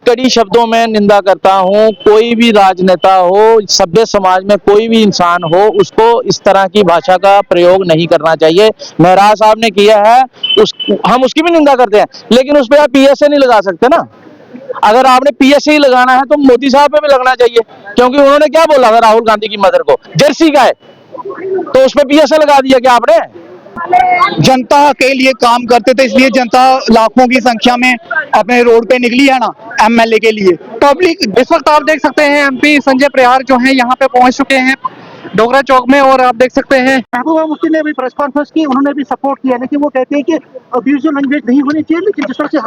कड़ी शब्दों में निंदा करता हूं। कोई भी राजनेता हो, सभ्य समाज में कोई भी इंसान हो, उसको इस तरह की भाषा का प्रयोग नहीं करना चाहिए। महराज साहब ने किया है, हम उसकी भी निंदा करते हैं, लेकिन उस पर आप पीएसए नहीं लगा सकते ना। अगर आपने पीएसए ही लगाना है तो मोदी साहब पे भी लगना चाहिए, क्योंकि उन्होंने क्या बोला था राहुल गांधी की मदर को, जर्सी का है, तो उस पर पीएसए लगा दिया क्या आपने? जनता के लिए काम करते थे, इसलिए जनता लाखों की संख्या में अपने रोड पे निकली है ना एमएलए के लिए। पब्लिक इस वक्त आप देख सकते हैं एमपी संजय प्रयार जो है यहाँ पे पहुंच चुके हैं डोगरा चौक में, और आप देख सकते हैं महबूबा मुफ्ती ने भी प्रेस कॉन्फ्रेंस की, उन्होंने भी सपोर्ट किया, लेकिन वो कहते हैं कि अब्यूजिव लैंग्वेज नहीं होनी चाहिए, लेकिन जिस तरह से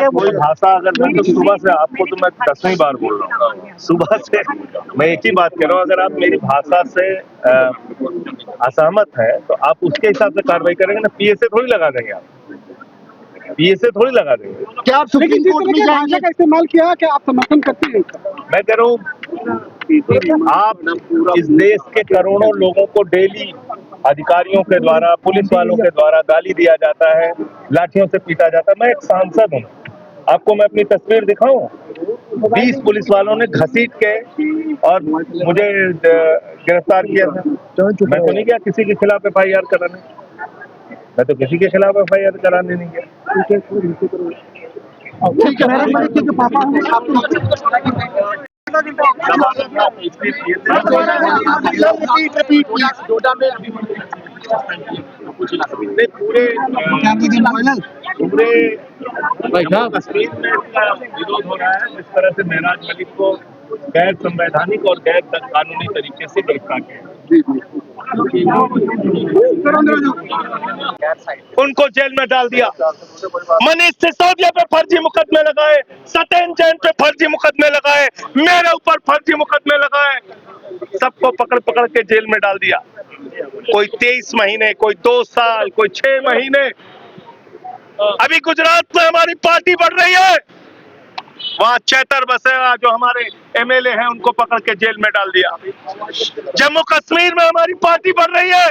कोई भाषा अगर मैं तो सुबह से आपको तो मैं 10वीं बार बोल रहा हूँ, सुबह से मैं एक ही बात कह रहा हूँ। अगर आप मेरी भाषा से असहमत है तो आप उसके हिसाब से कार्रवाई करेंगे ना। पीएसए थोड़ी लगा देंगे, आप पीएसए थोड़ी लगा देंगे। क्या आप सुप्रीम कोर्ट में जाएंगे? का इस्तेमाल किया, क्या आप समर्थन करते हैं? मैं कह रहा हूँ, आप इस देश के करोड़ों लोगों को डेली अधिकारियों के द्वारा, पुलिस वालों के द्वारा गाली दिया जाता है, लाठियों से पीटा जाता है। मैं एक सांसद हूँ, आपको मैं अपनी तस्वीर दिखाऊं? 20 पुलिस वालों ने घसीट के और मुझे गिरफ्तार किया था। मैं तो नहीं गया किसी के खिलाफ FIR कराने, मैं तो किसी के खिलाफ FIR कराने नहीं गया। पूरे कश्मीर में इसका विरोध हो रहा है, जिस तरह से महराज मलिक को गैर संवैधानिक और गैर कानूनी तरीके से गिरफ्तार किया, उनको जेल में डाल दिया। मनीष सिसोदिया पे फर्जी मुकदमे लगाए, सत्येंद्र जैन पे फर्जी मुकदमे लगाए, मेरे ऊपर फर्जी मुकदमे लगाए, सबको पकड़ पकड़ के जेल में डाल दिया। कोई 23 महीने, कोई 2 साल, कोई 6 महीने। अभी गुजरात में हमारी पार्टी बढ़ रही है, वहां चैतर बसेरा जो हमारे MLA हैं उनको पकड़ के जेल में डाल दिया। जम्मू कश्मीर में हमारी पार्टी बढ़ रही है,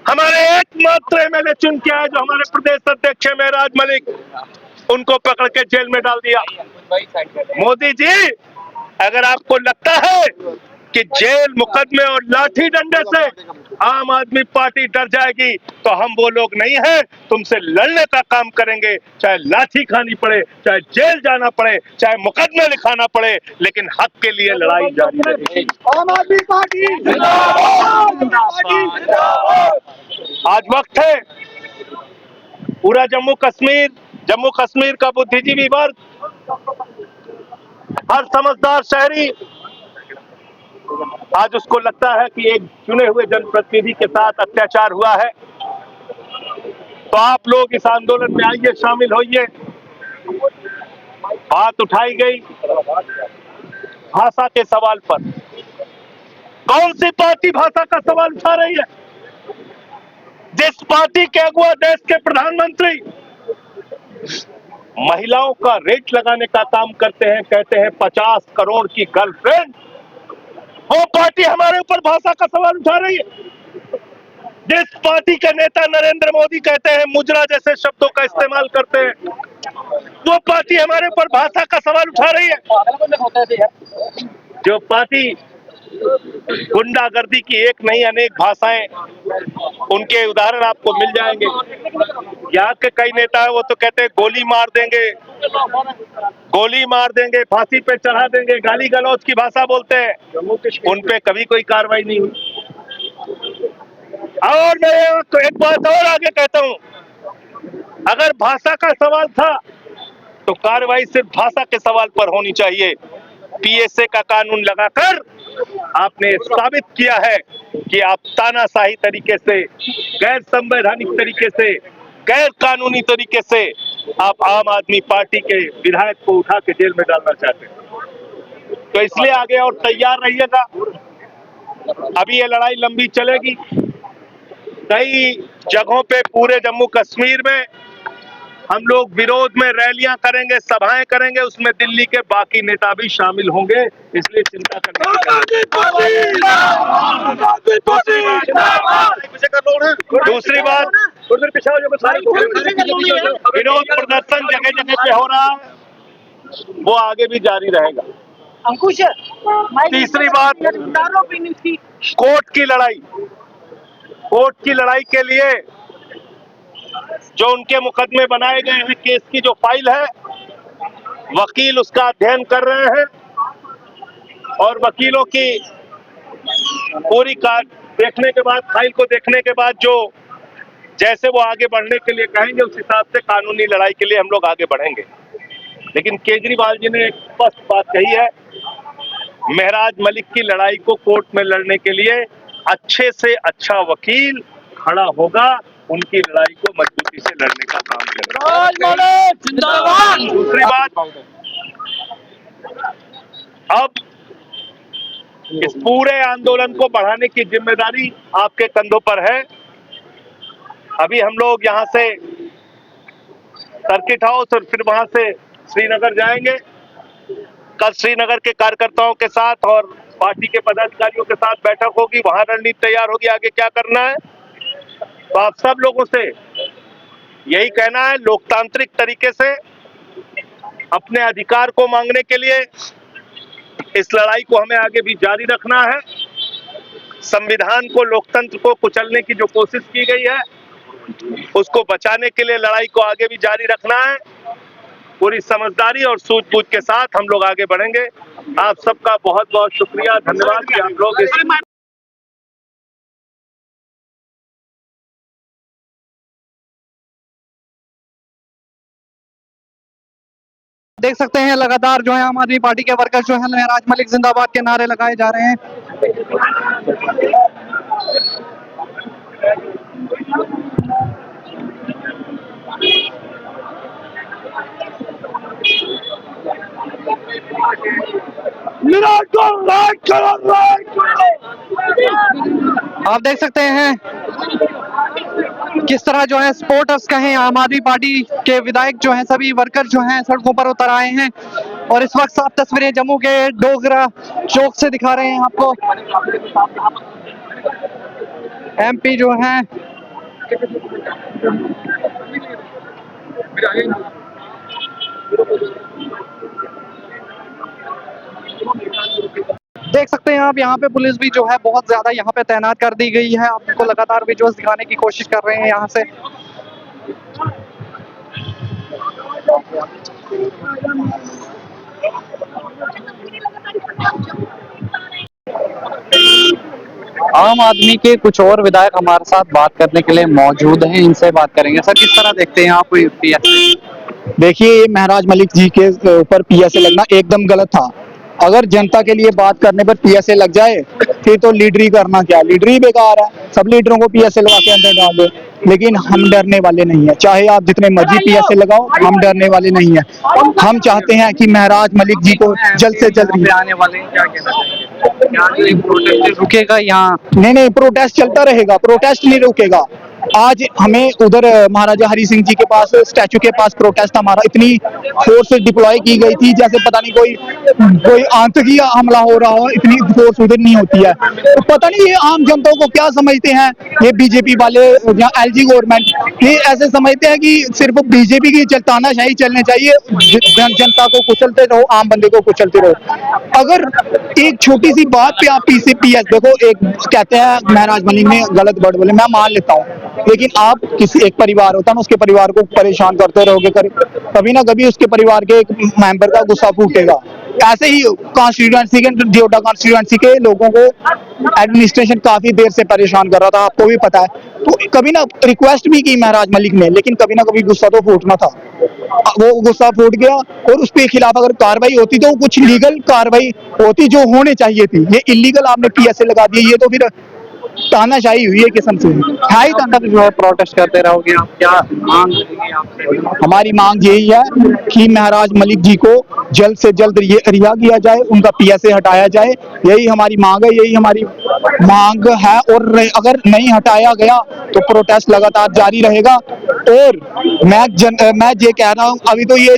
हमारे एकमात्र MLA चुन के आए जो हमारे प्रदेश अध्यक्ष है महराज मलिक, उनको पकड़ के जेल में डाल दिया। मोदी जी, अगर आपको लगता है कि जेल, मुकदमे और लाठी डंडे से आम आदमी पार्टी डर जाएगी, तो हम वो लोग नहीं हैं। तुमसे लड़ने का काम करेंगे, चाहे लाठी खानी पड़े, चाहे जेल जाना पड़े, चाहे मुकदमे लिखाना पड़े, लेकिन हक के लिए लड़ाई जारी रहेगी। आम आदमी पार्टी आज वक्त है, पूरा जम्मू कश्मीर का बुद्धिजीवी वर्ग, हर समझदार शहरी, आज उसको लगता है कि एक चुने हुए जनप्रतिनिधि के साथ अत्याचार हुआ है। तो आप लोग इस आंदोलन में आइए, शामिल होइए। बात उठाई गई भाषा के सवाल पर। कौन सी पार्टी भाषा का सवाल उठा रही है? जिस पार्टी के अगुआ देश के प्रधानमंत्री महिलाओं का रेट लगाने का काम करते हैं, कहते हैं 50 करोड़ की गर्लफ्रेंड, वो पार्टी हमारे ऊपर भाषा का सवाल उठा रही है। जिस पार्टी के नेता नरेंद्र मोदी कहते हैं मुजरा जैसे शब्दों का इस्तेमाल करते हैं, वो पार्टी हमारे ऊपर भाषा का सवाल उठा रही है। जो पार्टी गुंडागर्दी की एक नहीं अनेक भाषाएं, उनके उदाहरण आपको मिल जाएंगे। यहाँ के कई नेता हैं, वो तो कहते हैं गोली मार देंगे, फांसी पे चढ़ा देंगे, गाली गलौज की भाषा बोलते हैं, उन पे कभी कोई कार्रवाई नहीं हुई। और मैं एक बात और आगे कहता हूं, अगर भाषा का सवाल था तो कार्रवाई सिर्फ भाषा के सवाल पर होनी चाहिए। पीएसए का कानून लगाकर आपने साबित किया है कि आप तानाशाही तरीके से, गैर संवैधानिक तरीके से, गैर कानूनी तरीके से आप आम आदमी पार्टी के विधायक को उठा के जेल में डालना चाहते हैं। तो इसलिए आगे और तैयार रहिएगा। अभी ये लड़ाई लंबी चलेगी। कई जगहों पे पूरे जम्मू कश्मीर में हम लोग विरोध में रैलियां करेंगे, सभाएं करेंगे, उसमें दिल्ली के बाकी नेता भी शामिल होंगे, इसलिए चिंता करने की दूसरी बात, विरोध प्रदर्शन जगह जगह पे हो रहा है। वो आगे भी जारी रहेगा। अंकुश तीसरी बात, कोर्ट की लड़ाई के लिए जो उनके मुकदमे बनाए गए हैं, केस की जो फाइल है, वकील उसका अध्ययन कर रहे हैं और वकीलों की पूरी देखने के बाद, फाइल को देखने के बाद जो जैसे वो आगे बढ़ने के लिए कहेंगे उस हिसाब से कानूनी लड़ाई के लिए हम लोग आगे बढ़ेंगे। लेकिन केजरीवाल जी ने एक स्पष्ट बात कही है, महराज मलिक की लड़ाई को कोर्ट में लड़ने के लिए अच्छे से अच्छा वकील खड़ा होगा, उनकी लड़ाई को मजबूती से लड़ने का काम करेगा। दूसरी बात, अब इस पूरे आंदोलन को बढ़ाने की जिम्मेदारी आपके कंधों पर है। अभी हम लोग यहाँ से सर्किट हाउस और फिर वहां से श्रीनगर जाएंगे। कल श्रीनगर के कार्यकर्ताओं के साथ और पार्टी के पदाधिकारियों के साथ बैठक होगी, वहां रणनीति तैयार होगी आगे क्या करना है। तो आप सब लोगों से यही कहना है, लोकतांत्रिक तरीके से अपने अधिकार को मांगने के लिए इस लड़ाई को हमें आगे भी जारी रखना है। संविधान को, लोकतंत्र को कुचलने की जो कोशिश की गई है, उसको बचाने के लिए लड़ाई को आगे भी जारी रखना है। पूरी समझदारी और सूझबूझ के साथ हम लोग आगे बढ़ेंगे। आप सबका बहुत बहुत शुक्रिया, धन्यवाद कि आप लोग इस देख सकते हैं लगातार जो है आम आदमी पार्टी के वर्कर जो है महराज मलिक जिंदाबाद के नारे लगाए जा रहे हैं। आप देख सकते हैं किस तरह जो है सपोर्टर्स कहें, आम आदमी पार्टी के विधायक जो हैं, सभी वर्कर जो हैं सड़कों पर उतर आए हैं। और इस वक्त आप तस्वीरें जम्मू के डोगरा चौक से दिखा रहे हैं आपको। एमपी जो हैं देख सकते हैं आप, यहाँ पे पुलिस भी जो है बहुत ज्यादा यहाँ पे तैनात कर दी गई है। आपको लगातार विजुअल्स दिखाने की कोशिश कर रहे हैं यहाँ से। आम आदमी के कुछ और विधायक हमारे साथ बात करने के लिए मौजूद हैं, इनसे बात करेंगे। सर, किस तरह देखते हैं आप पीएसए? देखिए, महराज मलिक जी के ऊपर पीएसए लगना एकदम गलत था। अगर जनता के लिए बात करने पर पीएसए लग जाए फिर तो लीडरी करना क्या, लीडरी बेकार है। सब लीडरों को पीएसए लगा के अंदर डाल दो, लेकिन हम डरने वाले नहीं है। चाहे आप जितने मर्जी पीएसए लगाओ, हम डरने वाले नहीं है। हम चाहते हैं कि महराज मलिक जी को जल्द से जल्द आने वाले क्या कहना चाहिए? प्रोटेस्ट रुकेगा यहाँ? नहीं, प्रोटेस्ट चलता रहेगा, प्रोटेस्ट नहीं रुकेगा। आज हमें उधर महाराजा हरि सिंह जी के पास, स्टैचू के पास प्रोटेस्ट हमारा इतनी फोर्स डिप्लॉय की गई थी जैसे पता नहीं कोई आतंकी हमला हो रहा हो। इतनी फोर्स उधर नहीं होती है। तो पता नहीं ये आम जनता को क्या समझते हैं, ये बीजेपी वाले या एलजी गवर्नमेंट, ये ऐसे समझते हैं कि सिर्फ बीजेपी की तानाशाही चलनी चाहिए, जनता को कुचलते रहो, आम बंदे को कुचलते रहो। अगर एक छोटी सी बात पे आप पीएस देखो, एक कहते हैं महराज मलिक ने गलत वर्ड बोले, मैं मान लेता हूँ, लेकिन आप किसी एक परिवार होता है ना, उसके परिवार को परेशान करते रहोगे, कभी ना कभी उसके परिवार के एक मेंबर का गुस्सा फूटेगा। ऐसे ही कॉन्स्टिट्यूएंसी के, डियोटा कॉन्स्टिट्यूएंसी के लोगों को एडमिनिस्ट्रेशन काफी देर से परेशान कर रहा था, आपको भी पता है। तो कभी ना रिक्वेस्ट भी की महराज मलिक ने, लेकिन कभी ना कभी गुस्सा तो फूटना था। वो गुस्सा फूट गया और उसके खिलाफ अगर कार्रवाई होती तो कुछ लीगल कार्रवाई होती जो होने चाहिए थी। ये इलीगल आपने पीएसए लगा दिए, ये तो फिर तानाशाही हुई है किस्म से। है ही तब जो है प्रोटेस्ट करते रहोगे आप? क्या मांग रहेगी आपसे? हमारी मांग यही है कि महराज मलिक जी को जल्द से जल्द रिहा किया जाए, उनका पीएसए हटाया जाए। यही हमारी मांग है, यही हमारी मांग है। और अगर नहीं हटाया गया तो प्रोटेस्ट लगातार जारी रहेगा। और मैं ये कह रहा हूँ, अभी तो ये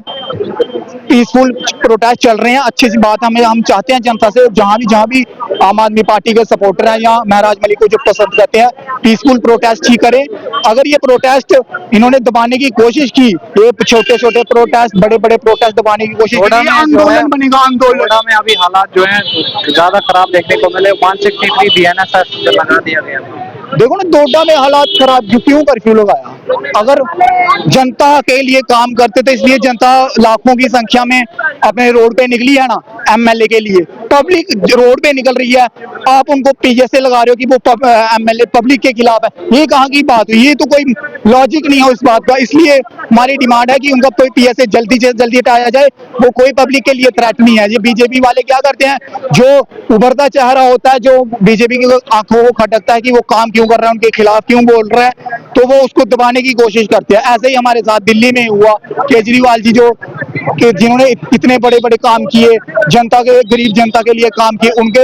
पीसफुल प्रोटेस्ट चल रहे हैं, अच्छी सी बात है। हम चाहते हैं जनता से जहां भी आम आदमी पार्टी के सपोर्टर हैं या महराज मलिक को जो पसंद करते हैं, पीसफुल प्रोटेस्ट ही करें। अगर ये प्रोटेस्ट इन्होंने दबाने की कोशिश की, ये छोटे छोटे प्रोटेस्ट बड़े बड़े प्रोटेस्ट दबाने की कोशिश की, ये आंदोलन बनेगा आंदोलन। नोएडा में अभी हालात जो हैं ज्यादा खराब देखने को मिले। 163 बीएनएस लगा दिया गया। देखो ना, डोडा में हालात खराब, क्यों कर्फ्यू लगाया? अगर जनता के लिए काम करते थे, इसलिए जनता लाखों की संख्या में अपने रोड पे निकली है ना एमएलए के लिए। पब्लिक रोड पे निकल रही है, आप उनको पीएसए लगा रहे हो कि वो एमएलए पब्लिक के खिलाफ है। ये कहाँ की बात हुई? ये तो कोई लॉजिक नहीं है इस बात का। इसलिए हमारी डिमांड है कि उनका कोई पीएसए जल्दी से जल्दी हटाया जाए। वो कोई पब्लिक के लिए थ्रेट नहीं है। ये बीजेपी वाले क्या करते हैं, जो उभरता चेहरा होता है, जो बीजेपी की आंखों को खटकता है कि वो काम क्यों कर रहा है, उनके खिलाफ क्यों बोल रहा है, तो वो उसको दबाने की कोशिश करते हैं। ऐसे ही हमारे साथ दिल्ली में हुआ, केजरीवाल जी जिन्होंने इतने बड़े बड़े काम किए, जनता के गरीब जनता के लिए काम किए, उनके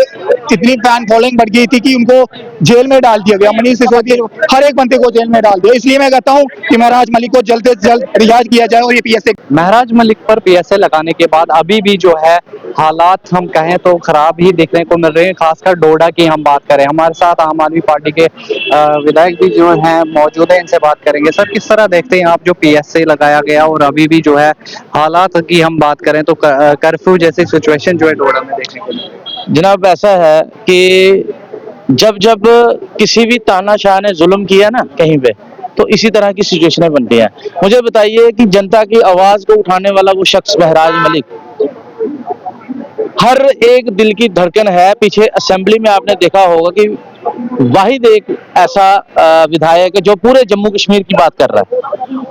इतनी फैन फॉलोइंग बढ़ गई थी कि उनको जेल में डाल दिया गया। मनीष सिसोदिया, हर एक बंदे को जेल में डाल दिया। इसलिए मैं कहता हूँ कि महराज मलिक को जल्द से जल्द रिहाज किया जाए और ये पीएसए। महराज मलिक पर पीएसए लगाने के बाद अभी भी जो है हालात हम कहें तो खराब ही देखने को मिल रहे हैं। खासकर डोडा की हम बात करें, हमारे साथ आम आदमी पार्टी के विधायक भी जो हैं मौजूद हैं, इनसे बात करेंगे। सर, किस तरह देखते हैं आप जो पीएसए लगाया गया और अभी भी जो है हालात की हम बात करें तो कर्फ्यू जैसी सिचुएशन जो है डोडा में देखने को मिल रही है? जनाब, ऐसा है कि जब जब किसी भी तानाशाह ने जुल्म किया ना कहीं पे, तो इसी तरह की सिचुएशनें बनती हैं। मुझे बताइए कि जनता की आवाज को उठाने वाला वो शख्स महराज मलिक हर एक दिल की धड़कन है। पीछे असेंबली में आपने देखा होगा कि वाहिद एक ऐसा विधायक है जो पूरे जम्मू कश्मीर की बात कर रहा है,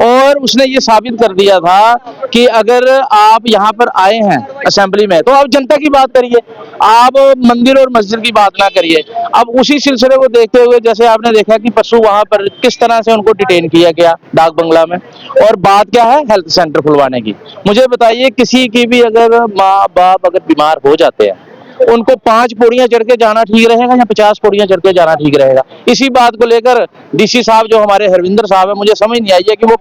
और उसने ये साबित कर दिया था कि अगर आप यहाँ पर आए हैं असेंबली में तो आप जनता की बात करिए, आप मंदिर और मस्जिद की बात ना करिए। अब उसी सिलसिले को देखते हुए जैसे आपने देखा कि परसों वहां पर किस तरह से उनको डिटेन किया गया डाक बंगला में, और बात क्या है हेल्थ सेंटर खुलवाने की। मुझे बताइए, किसी की भी अगर माँ बाप अगर बीमार हो जाते हैं, उनको 5 पौड़ियां चढ़ के जाना ठीक रहेगा या 50 पौड़ियां चढ़ के जाना ठीक रहेगा? इसी बात को लेकर डीसी साहब जो हमारे हरविंदर साहब है, मुझे समझ नहीं आई है कि वो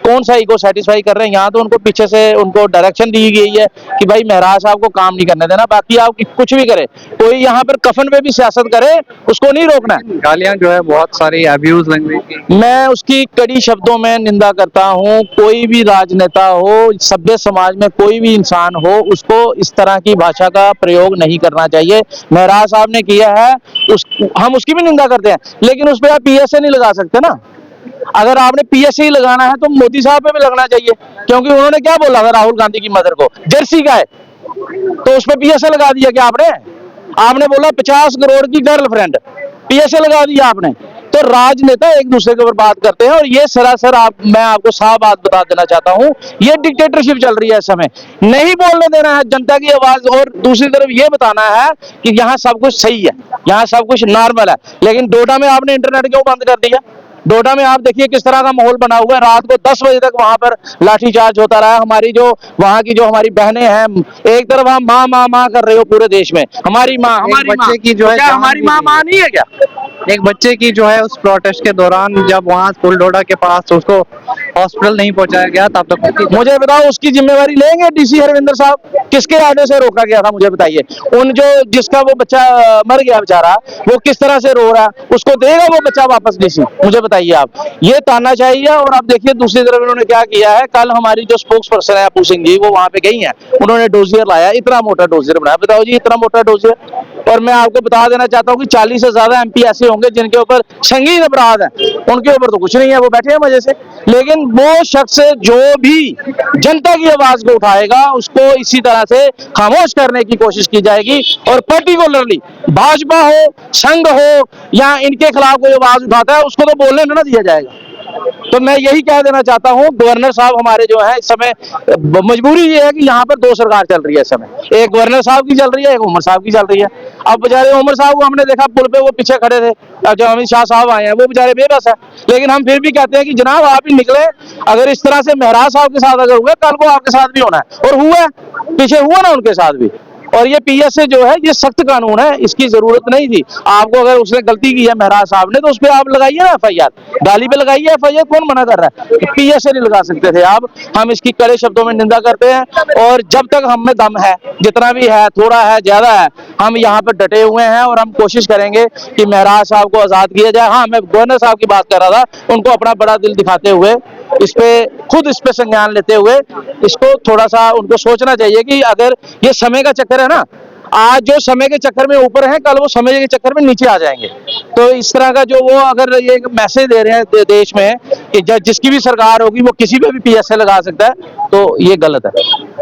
कौन सा ईगो सेटिस्फाई कर रहे हैं। यहाँ तो उनको पीछे से उनको डायरेक्शन दी गई है कि भाई महराज साहब को काम नहीं करने देना, बाकी आप कुछ भी करे, कोई यहाँ पर कफन पे भी सियासत करे, उसको नहीं रोकना है। गालियां जो है बहुत सारी अब्यूज लैंग्वेज की, मैं उसकी कड़ी शब्दों में निंदा करता हूँ। कोई भी राजनेता हो, सभ्य समाज में कोई भी इंसान हो, उसको इस तरह की भाषा का प्रयोग नहीं करना चाहिए। महराज साहब ने किया है, हम उसकी भी निंदा करते हैं, लेकिन उस पर आप पीएसए नहीं लगा सकते ना। अगर आपने पीएसए ही लगाना है तो मोदी साहब पे भी लगना चाहिए, क्योंकि उन्होंने क्या बोला था राहुल गांधी की मदर को, जर्सी का है, तो उस पर पीएसए लगा दिया क्या आपने बोला 50 करोड़ की गर्लफ्रेंड, पीएसए लगा दिया आपने। तो राजनेता एक दूसरे के ऊपर बात करते हैं, और ये सरासर मैं आपको साफ बात बता देना चाहता हूं, ये डिक्टेटरशिप चल रही है इस समय। नहीं बोलने देना है जनता की आवाज, और दूसरी तरफ ये बताना है कि यहाँ सब कुछ सही है, यहाँ सब कुछ नॉर्मल है। लेकिन डोडा में आपने इंटरनेट क्यों बंद कर दिया? डोडा में आप देखिए किस तरह का माहौल बना हुआ है। रात को 10 बजे तक वहां पर लाठीचार्ज होता रहा। हमारी जो वहां की जो हमारी बहनें हैं, एक तरफ हम माँ माँ माँ कर रहे हो पूरे देश में, हमारी माँ बच्चे की जो है, क्या हमारी माँ माँ नहीं है क्या? एक बच्चे की जो है उस प्रोटेस्ट के दौरान जब वहां स्कूल डोडा के पास उसको हॉस्पिटल नहीं पहुंचाया गया, तब तक मुझे बताओ उसकी जिम्मेवारी लेंगे डीसी हरविंदर साहब? किसके आदेश से रोका गया था मुझे बताइए? जिसका वो बच्चा मर गया बेचारा, वो किस तरह से रो रहा है, उसको देगा वो बच्चा वापस डीसी? मुझे बताइए आप। ये तानाशाही है। और आप देखिए दूसरी तरफ इन्होंने क्या किया है। कल हमारी जो स्पोक्स पर्सन है अपू सिंह जी, वो वहां पे गई हैं, उन्होंने डोजियर लाया, इतना मोटा डोजियर बनाया। बताओ जी, इतना मोटा डोजियर। और मैं आपको बता देना चाहता हूँ कि 40 से ज्यादा एमपी ऐसे होंगे जिनके ऊपर संगीन अपराध है, उनके ऊपर तो कुछ नहीं है, वो बैठे हैं मजे से। लेकिन वो शख्स जो भी जनता की आवाज को उठाएगा, उसको इसी तरह से खामोश करने की कोशिश की जाएगी। और पर्टिकुलरली भाजपा हो, संघ हो, या इनके खिलाफ कोई आवाज उठाता है, उसको तो बोलने ना दिया जाएगा। तो मैं यही कह देना चाहता हूं, गवर्नर साहब हमारे जो है इस समय, मजबूरी ये है कि यहाँ पर 2 सरकार चल रही है इस समय, एक गवर्नर साहब की चल रही है, एक उमर साहब की चल रही है। अब बेचारे उमर साहब को हमने देखा पुल पे वो पीछे खड़े थे, अब जब अमित शाह साहब आए हैं वो बेचारे बेबस है। लेकिन हम फिर भी कहते हैं कि जनाब आप ही निकले, अगर इस तरह से महराज साहब के साथ अगर हुआ, कल को आपके साथ भी होना है, और हुआ, पीछे हुआ ना उनके साथ भी। और ये पीएसए जो है ये सख्त कानून है, इसकी जरूरत नहीं थी। आपको अगर उसने गलती की है महराज साहब ने तो उस पर आप लगाइए ना एफआईआर, गाली पे लगाइए एफआईआर, कौन मना कर रहा है? पीएसए नहीं लगा सकते थे आप। हम इसकी कड़े शब्दों में निंदा करते हैं और जब तक हम में दम है, जितना भी है, थोड़ा है ज्यादा है, हम यहाँ पे डटे हुए हैं और हम कोशिश करेंगे कि महराज साहब को आजाद किया जाए। हाँ, मैं गवर्नर साहब की बात कर रहा था, उनको अपना बड़ा दिल दिखाते हुए इस पे संज्ञान लेते हुए इसको थोड़ा सा उनको सोचना चाहिए कि अगर ये समय का चक्कर है ना, आज जो समय के चक्कर में ऊपर है, कल वो समय के चक्कर में नीचे आ जाएंगे। तो इस तरह का जो वो अगर ये मैसेज दे रहे हैं देश में कि जिसकी भी सरकार होगी वो किसी पे भी पीएसए लगा सकता है, तो ये गलत है।